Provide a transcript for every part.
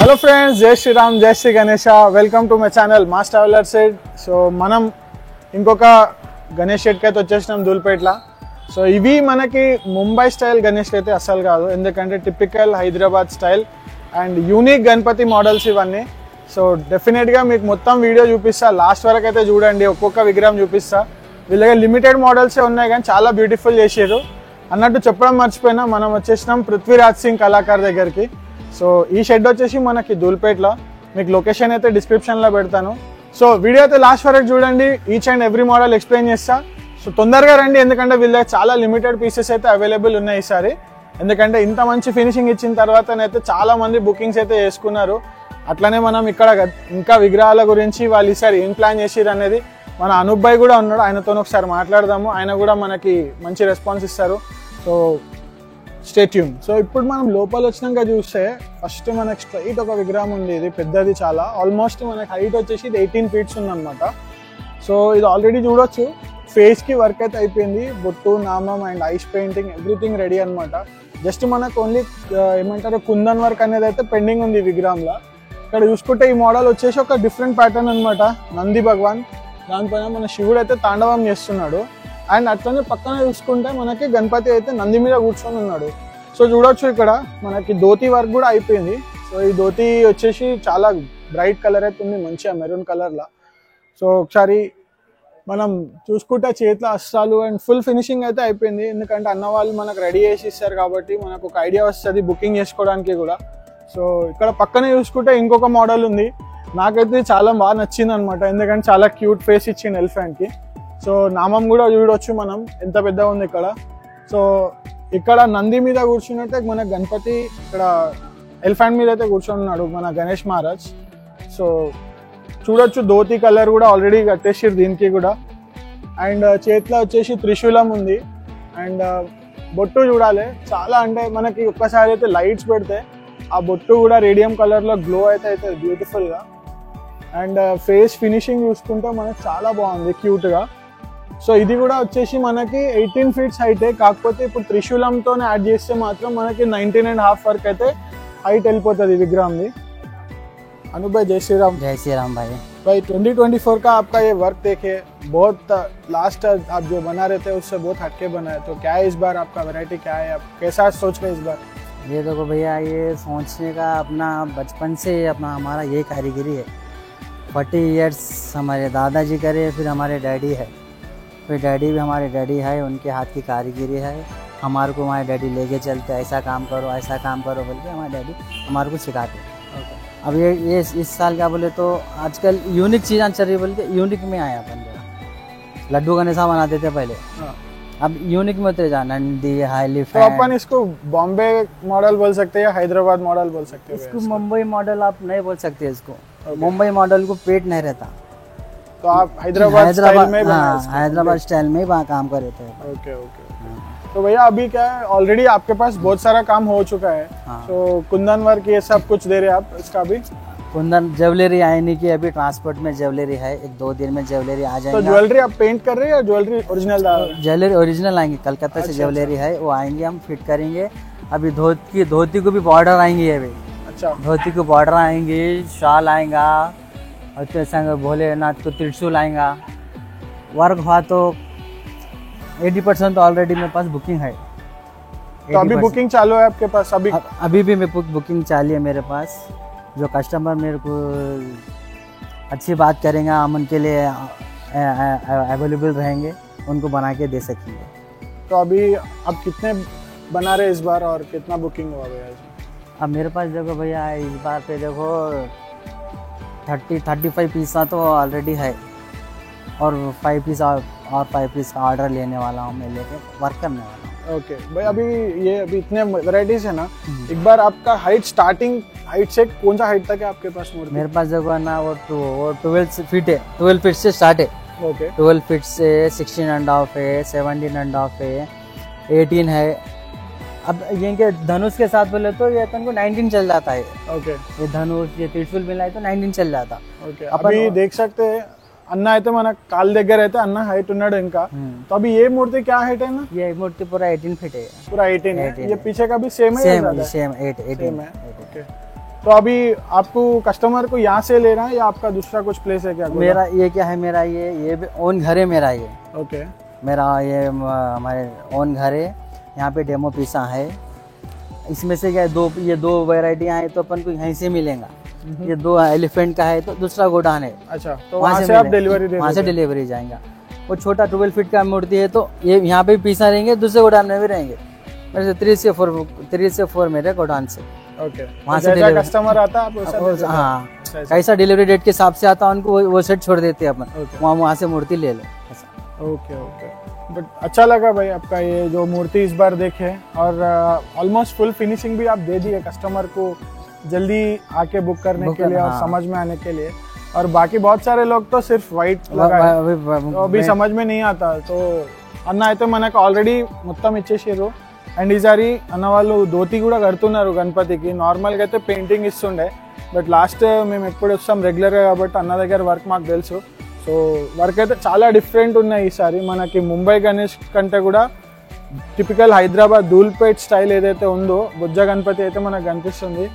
Hello friends, జై శ్రీరామ్, జై Shri Ganesha. Welcome to my channel mass traveller side. So మనం ఇంకొక గణేష్ షెడ్కి అయితే వచ్చేసినాం ధూల్పేట్ల. సో ఇవి మనకి ముంబై స్టైల్ గణేష్లు అయితే అస్సలు కాదు, ఎందుకంటే typical Hyderabad style and unique Ganapati models ఇవన్నీ. సో డెఫినెట్గా మీకు మొత్తం వీడియో చూపిస్తా, లాస్ట్ వరకు అయితే చూడండి, ఒక్కొక్క విగ్రహం చూపిస్తా. వీళ్ళ దగ్గర లిమిటెడ్ మోడల్సే ఉన్నాయి కానీ చాలా బ్యూటిఫుల్ చేసారు. అన్నట్టు చెప్పడం మర్చిపోయినా, మనం వచ్చేసినాం పృథ్వీరాజ్ సింగ్ కళాకార్ దగ్గరికి. సో ఈ షెడ్ వచ్చేసి మనకి ధూల్పేట్లో, మీకు లొకేషన్ అయితే డిస్క్రిప్షన్లో పెడతాను. సో వీడియో అయితే లాస్ట్ వరకు చూడండి, each and every model explain చేస్తా. సో తొందరగా రండి, ఎందుకంటే వీళ్ళ చాలా లిమిటెడ్ పీసెస్ అయితే అవైలబుల్ ఉన్నాయి ఈసారి. ఎందుకంటే ఇంత మంచి ఫినిషింగ్ ఇచ్చిన తర్వాతనైతే చాలా మంది బుకింగ్స్ అయితే చేసుకున్నారు. అట్లనే మనం ఇక్కడ ఇంకా విగ్రహాల గురించి వాళ్ళు ఈసారి ఏం ప్లాన్ చేసిరు అనేది మన అనుభయ్ కూడా ఉన్నాడు, ఆయనతో ఒకసారి మాట్లాడదాము. ఆయన కూడా మనకి మంచి రెస్పాన్స్ ఇస్తారు. So stay tune. సో ఇప్పుడు మనం లోపల వచ్చినాక చూస్తే ఫస్ట్ మనకి స్ట్రైట్ ఒక విగ్రహం ఉంది. ఇది పెద్దది చాలా, ఆల్మోస్ట్ మనకి హైట్ వచ్చేసి ఇది 18 feet ఉందన్నమాట. సో ఇది ఆల్రెడీ చూడొచ్చు, ఫేస్కి వర్క్ అయితే అయిపోయింది, బొట్టు, నామం and ice painting everything ready అనమాట. జస్ట్ మనకు ఓన్లీ ఏమంటారు కుందన్ వర్క్ అనేది అయితే పెండింగ్ ఉంది ఈ విగ్రహంలో. ఇక్కడ చూసుకుంటే ఈ మోడల్ వచ్చేసి ఒక డిఫరెంట్ ప్యాటర్న్ అనమాట. నంది భగవాన్, దానిపైన మన శివుడు అయితే తాండవం చేస్తున్నాడు. అండ్ అట్లనే పక్కన చూసుకుంటే మనకి గణపతి అయితే నంది మీద కూర్చొని ఉన్నాడు. సో చూడొచ్చు ఇక్కడ మనకి ధోతి వర్క్ కూడా అయిపోయింది. సో ఈ ధోతి వచ్చేసి చాలా బ్రైట్ కలర్ అయితే ఉంది, మంచిగా మెరూన్ కలర్లా. సో ఒకసారి మనం చూసుకుంటే చేతిలో అస్సాలు అండ్ ఫుల్ ఫినిషింగ్ అయితే అయిపోయింది, ఎందుకంటే అన్న వాళ్ళు మనకు రెడీ చేసి ఇస్తారు కాబట్టి మనకు ఒక ఐడియా వస్తుంది బుకింగ్ చేసుకోవడానికి కూడా. సో ఇక్కడ పక్కనే చూసుకుంటే ఇంకొక మోడల్ ఉంది, నాకైతే చాలా బాగా నచ్చింది అనమాట, ఎందుకంటే చాలా క్యూట్ ఫేస్ ఇచ్చింది ఎలిఫెంట్కి. సో నామం కూడా చూడొచ్చు మనం ఎంత పెద్దగా ఉంది ఇక్కడ. సో ఇక్కడ నంది మీద కూర్చున్నట్టే మన గణపతి ఇక్కడ ఎలిఫెంట్ మీద అయితే కూర్చొని మన గణేష్ మహారాజ్. సో చూడొచ్చు ధోతి కలర్ కూడా ఆల్రెడీ కట్టేసారు దీనికి కూడా. అండ్ చేతిలో వచ్చేసి త్రిశూలం ఉంది. అండ్ బొట్టు చూడాలి, చాలా అంటే మనకి ఒక్కసారి అయితే లైట్స్ పెడితే ఆ బొట్టు కూడా రేడియం కలర్లో గ్లో అయితే అవుతుంది బ్యూటిఫుల్గా. అండ్ ఫేస్ ఫినిషింగ్ చూసుకుంటే మనకి చాలా బాగుంది క్యూట్గా. సో ఇది కూడా వచ్చేసి మనకి 18 feet హైటే, కాకపోతే ఇప్పుడు త్రిశూలంతో యాడ్ చేస్తే మాత్రం మనకి 19.5 వరకు అయితే హైట్ వెళ్ళిపోతుంది విగ్రహంది. अनुभाई, जय श्री राम. जय श्री राम भाई. भाई 2024 का आपका ये वर्क देखे, बहुत लास्ट आप जो बना रहे थे उससे बहुत हटके बना है, तो क्या है इस बार आपका वैरायटी क्या है, आप कैसा सोच रहे इस बार? ये देखो भैया, ये सोचने का अपना बचपन से अपना हमारा ये कारीगरी है. 40 years हमारे दादाजी करे, फिर हमारे डैडी है, फिर डैडी भी हमारे डैडी है, उनके हाथ की कारीगरी है. हमारे को हमारे डैडी लेके चलते, ऐसा काम करो ऐसा काम करो बोल के हमारे डैडी हमारे को सिखाते. अब ये इस साल क्या बोले तो आजकल यूनिक चीज़ें चल रही, बोल के यूनिक में आया अपन जरा. लड्डू गणेशा बनाते थे पहले, अब यूनिक में उतरे जाना, नंदी, एलिफेंट. तो अपन इसको बॉम्बे मॉडल बोल सकते हैं या हैदराबाद मॉडल बोल सकते हैं? इसको मुंबई मॉडल आप नहीं बोल सकते इसको. मुंबई मॉडल को पेट नहीं रहता, तो आप हैदराबाद स्टाइल में हैदराबाद स्टाइल में काम कर रहे थे. Okay okay. तो भैया अभी क्या है, ऑलरेडी आपके पास बहुत सारा काम हो चुका है. तो कुंदन वर्क ये सब कुछ दे रहे हैं आप इसका भी? कुंदन ज्वेलरी आए नहीं कि अभी ट्रांसपोर्ट में ज्वेलरी है, 1-2 दिन में ज्वेलरी आ जाएगी. तो ज्वेलरी आप पेंट कर रहे हैं या ज्वेलरी ओरिजिनल? ज्वेलरी ओरिजिनल आएंगे, कलकत्ता से ज्वेलरी है वो आएंगे, हम फिट करेंगे. अभी धोती को भी बॉर्डर आएंगे. अभी अच्छा, धोती को बॉर्डर आएंगे, शाल आएगा, और संग भोलेनाथ को त्रिशूल आएगा. वर्क हुआ तो 80% तो ऑलरेडी मेरे पास बुकिंग है. तो अभी बुकिंग चालू है आपके पास? अभी भी मेरे बुकिंग चालू है मेरे पास. जो कस्टमर मेरे को अच्छी बात करेंगे, हम उनके लिए अवेलेबल रहेंगे, उनको बना के दे सकेंगे. तो अभी आप कितने बना रहे इस बार और कितना बुकिंग हुआ भैया? अब मेरे पास देखो भैया, इस बार पे देखो 30-35 पीस तो ऑलरेडी है, और 5 पीस और 5 पीस का ऑर्डर लेने वाला हूँ मैं, लेके वर्क करने वाला हूँ. ओके भाई, अभी इतने वैरायटीज है ना, एक बार आपका हाइट स्टार्टिंग हाइट से कौन सा हाइट तक है आपके पास मूर्ति? मेरे पास देखो ना वो 12 फीट है, 12 फीट से स्टार्ट है. ओके. 12 फीट से 16.5 है, 17.5 है, 18 है. अब ये के धनुष के साथ बोले तो ये अपन को 19 चल जाता है. ओके. ये धनुष ये त्रिशूल मिला है तो 19 चल जाता. ओके. अभी देख सकते हैं అన్న అయితే మన కాల్ దగ్గర అయితే అన్న హైట్ ఉన్నాడు ఇంకా. तो अभी ये मूर्ति क्या हाइट है ना? ये मूर्ति पूरा 18 फीट है. पूरा 18 है. ये पीछे का भी सेम है? सेम 8 सेम है. ओके. तो अभी आपको कस्टमर को यहाँ से लेना है या आपका दूसरा कुछ प्लेस है क्या? मेरा ये क्या है, मेरा ये भी ओन घर है मेरा, ये ओके मेरा ये हमारे ओन घर है। यहाँ पे डेमो पिज़्ज़ा है। इसमें से क्या है, ये दो वैरायटियाँ हैं तो अपन को यहीं से मिलेगा। ये 2 एलिफेंट का है तो दूसरा गोडाउन है, अच्छा, तो वहाँ से आप डिलीवरी दे वहाँ से डिलीवरी जाएगा। वो छोटा 12 फीट का मूर्ति है तो ये यहाँ पे पिज़्ज़ा रहेंगे, दूसरे गोडाउन में भी रहेंगे। मेरे से 3 से 4 मेरे गोडाउन से। ओके, वहाँ तो से जैसा कस्टमर आता है आप वैसा दे देते हैं? हाँ, अच्छा, कैसा डिलीवरी डेट के हिसाब से आता है उनको वो सेट छोड़ देते हैं अपन। ओके। वहाँ से मूर्ति ले लो ऐसा। ओके ओके, बट अच्छा लगा भाई आपका ये जो मूर्ति इस बार देखे, और ऑलमोस्ट फुल फिनिशिंग भी आप दे दिए कस्टमर को जल्दी आके बुक करने के लिए और समझ में आने के लिए। और बाकी बहुत सारे लोग तो सिर्फ वाइट लगाए तो अभी समझ में नहीं आता। तो అన్న అయితే మనకు ఆల్రెడీ మొత్తం ఇచ్చేసారు. అండ్ ఈసారి అన్న వాళ్ళు ధోతి కూడా కడుతున్నారు గణపతికి. నార్మల్గా అయితే పెయింటింగ్ ఇస్తుండే, బట్ లాస్ట్ మేము ఎప్పుడు వస్తాం రెగ్యులర్గా కాబట్టి అన్న దగ్గర వర్క్ మాకు తెలుసు. సో వర్క్ అయితే చాలా డిఫరెంట్ ఉన్నాయి ఈసారి. మనకి ముంబై గణేష్ కంటే కూడా టిపికల్ హైదరాబాద్ ధూల్పేట్ స్టైల్ ఏదైతే ఉందో బొజ్జ గణపతి అయితే మనకు కనిపిస్తుంది.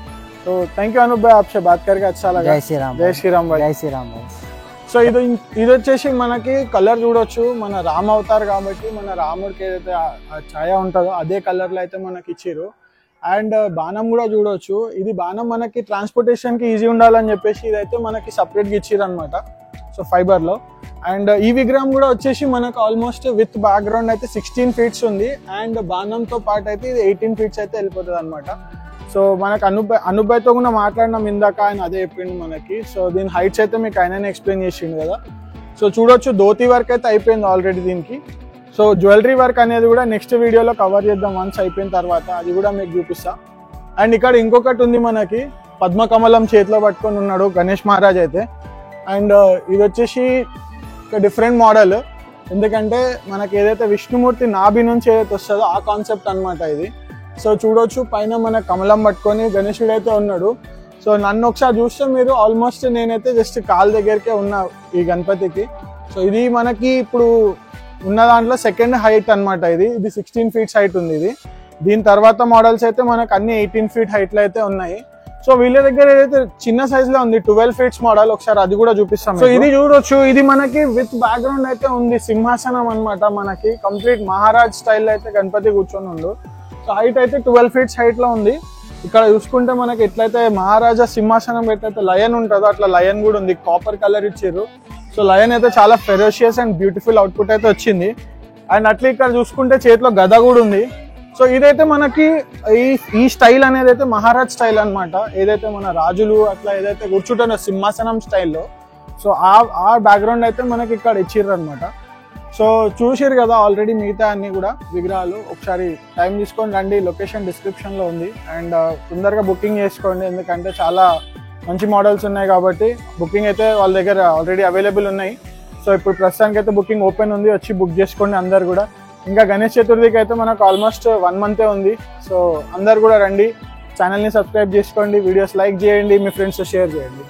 సో థ్యాంక్ యూ అనూప్ భాయ్, आपसे बात करके अच्छा लगा. జై శ్రీరామ్. జై శ్రీరామ్ భాయ్. జై శ్రీరామ్ భాయ్. సో ఇది వచ్చేసి మనకి కలర్ చూడొచ్చు. మన రామ్ అవతార్ కాబట్టి మన రాముడికి ఏదైతే ఆ ఛాయ ఉంటుందో అదే కలర్లో అయితే మనకి ఇచ్చిర్రు. అండ్ బాణం కూడా చూడొచ్చు. ఇది బాణం మనకి ట్రాన్స్పోర్టేషన్కి ఈజీ ఉండాలని చెప్పేసి ఇదైతే మనకి సపరేట్గా ఇచ్చిర్రు అనమాట. సో ఫైబర్లో. అండ్ ఈ విగ్రహం కూడా వచ్చేసి మనకు ఆల్మోస్ట్ విత్ బ్యాక్గ్రౌండ్ అయితే 16 ఫీట్స్ ఉంది. అండ్ బాణంతో పాటు అయితే ఇది 18 ఫీట్స్ అయితే వెళ్ళిపోతుంది అనమాట. సో మనకు అనుభయ్తో కూడా మాట్లాడినాం ఇందాక, ఆయన అదే చెప్పిండు మనకి. సో దీని హైట్స్ అయితే మీకు ఆయననే ఎక్స్ప్లెయిన్ చేసిండు కదా. సో చూడొచ్చు ధోతి వర్క్ అయితే అయిపోయింది ఆల్రెడీ దీనికి. సో జ్యువెలరీ వర్క్ అనేది కూడా నెక్స్ట్ వీడియోలో కవర్ చేద్దాం వన్స్ అయిపోయిన తర్వాత, అది కూడా మీకు చూపిస్తా. అండ్ ఇక్కడ ఇంకొకటి ఉంది మనకి, పద్మకమలం చేతిలో పట్టుకొని ఉన్నాడు గణేష్ మహారాజ్ అయితే. అండ్ ఇది వచ్చేసి ఒక డిఫరెంట్ మోడల్, ఎందుకంటే మనకి ఏదైతే విష్ణుమూర్తి నాభి నుంచి ఏదైతే వస్తుందో ఆ కాన్సెప్ట్ అనమాట ఇది. సో చూడొచ్చు పైన మన కమలం పట్టుకొని గణేశుడు అయితే ఉన్నాడు. సో నన్ను ఒకసారి చూస్తే మీరు ఆల్మోస్ట్ నేనైతే జస్ట్ కాల్ దగ్గరికే ఉన్నా ఈ గణపతికి. సో ఇది మనకి ఇప్పుడు ఉన్న దాంట్లో సెకండ్ హైట్ అనమాట. ఇది 16 ఫీట్స్ హైట్ ఉంది ఇది. దీని తర్వాత మోడల్స్ అయితే మనకు అన్ని 18 ఫీట్ హైట్లో అయితే ఉన్నాయి. సో వీళ్ళ దగ్గర ఏదైతే చిన్న సైజ్ లో ఉంది 12 ఫీట్స్ మోడల్, ఒకసారి అది కూడా చూపిస్తాం. సో ఇది చూడొచ్చు, ఇది మనకి విత్ బ్యాక్గ్రౌండ్ అయితే ఉంది, సింహాసనం అనమాట. మనకి కంప్లీట్ మహారాజ్ స్టైల్ అయితే గణపతి కూర్చొని ఉండు. సో హైట్ అయితే 12 ఫీట్స్ హైట్ లో ఉంది. ఇక్కడ చూసుకుంటే మనకి ఎట్లయితే మహారాజా సింహాసనం ఎట్లయితే లయన్ ఉంటుందో అట్లా లయన్ కూడా ఉంది, కాపర్ కలర్ ఇచ్చారు. సో లయన్ అయితే చాలా ఫెరోషియస్ అండ్ బ్యూటిఫుల్ అవుట్పుట్ అయితే వచ్చింది. అండ్ అట్లా ఇక్కడ చూసుకుంటే చేతిలో గద కూడా ఉంది. సో ఇదైతే మనకి ఈ స్టైల్ అనేది అయితే మహారాజ్ స్టైల్ అనమాట. ఏదైతే మన రాజులు అట్లా ఏదైతే కూర్చుంటారో సింహాసనం స్టైల్లో, సో ఆ బ్యాక్గ్రౌండ్ అయితే మనకి ఇక్కడ ఇచ్చిర్రు అనమాట. సో చూసిరు కదా ఆల్రెడీ మిగతా అన్ని కూడా విగ్రహాలు. ఒకసారి టైం తీసుకొని రండి, లొకేషన్ డిస్క్రిప్షన్లో ఉంది. అండ్ తొందరగా బుకింగ్ చేసుకోండి, ఎందుకంటే చాలా మంచి మోడల్స్ ఉన్నాయి కాబట్టి బుకింగ్ అయితే వాళ్ళ దగ్గర ఆల్రెడీ అవైలబుల్ ఉన్నాయి. సో ఇప్పుడు ప్రస్తుతానికి అయితే బుకింగ్ ఓపెన్ ఉంది, వచ్చి బుక్ చేసుకోండి అందరు కూడా. ఇంకా గణేష్ చతుర్థికి అయితే మనకు ఆల్మోస్ట్ 1 మంతే ఉంది. సో అందరు కూడా రండి, ఛానల్ని సబ్స్క్రైబ్ చేసుకోండి, వీడియోస్ లైక్ చేయండి, మీ ఫ్రెండ్స్తో షేర్ చేయండి.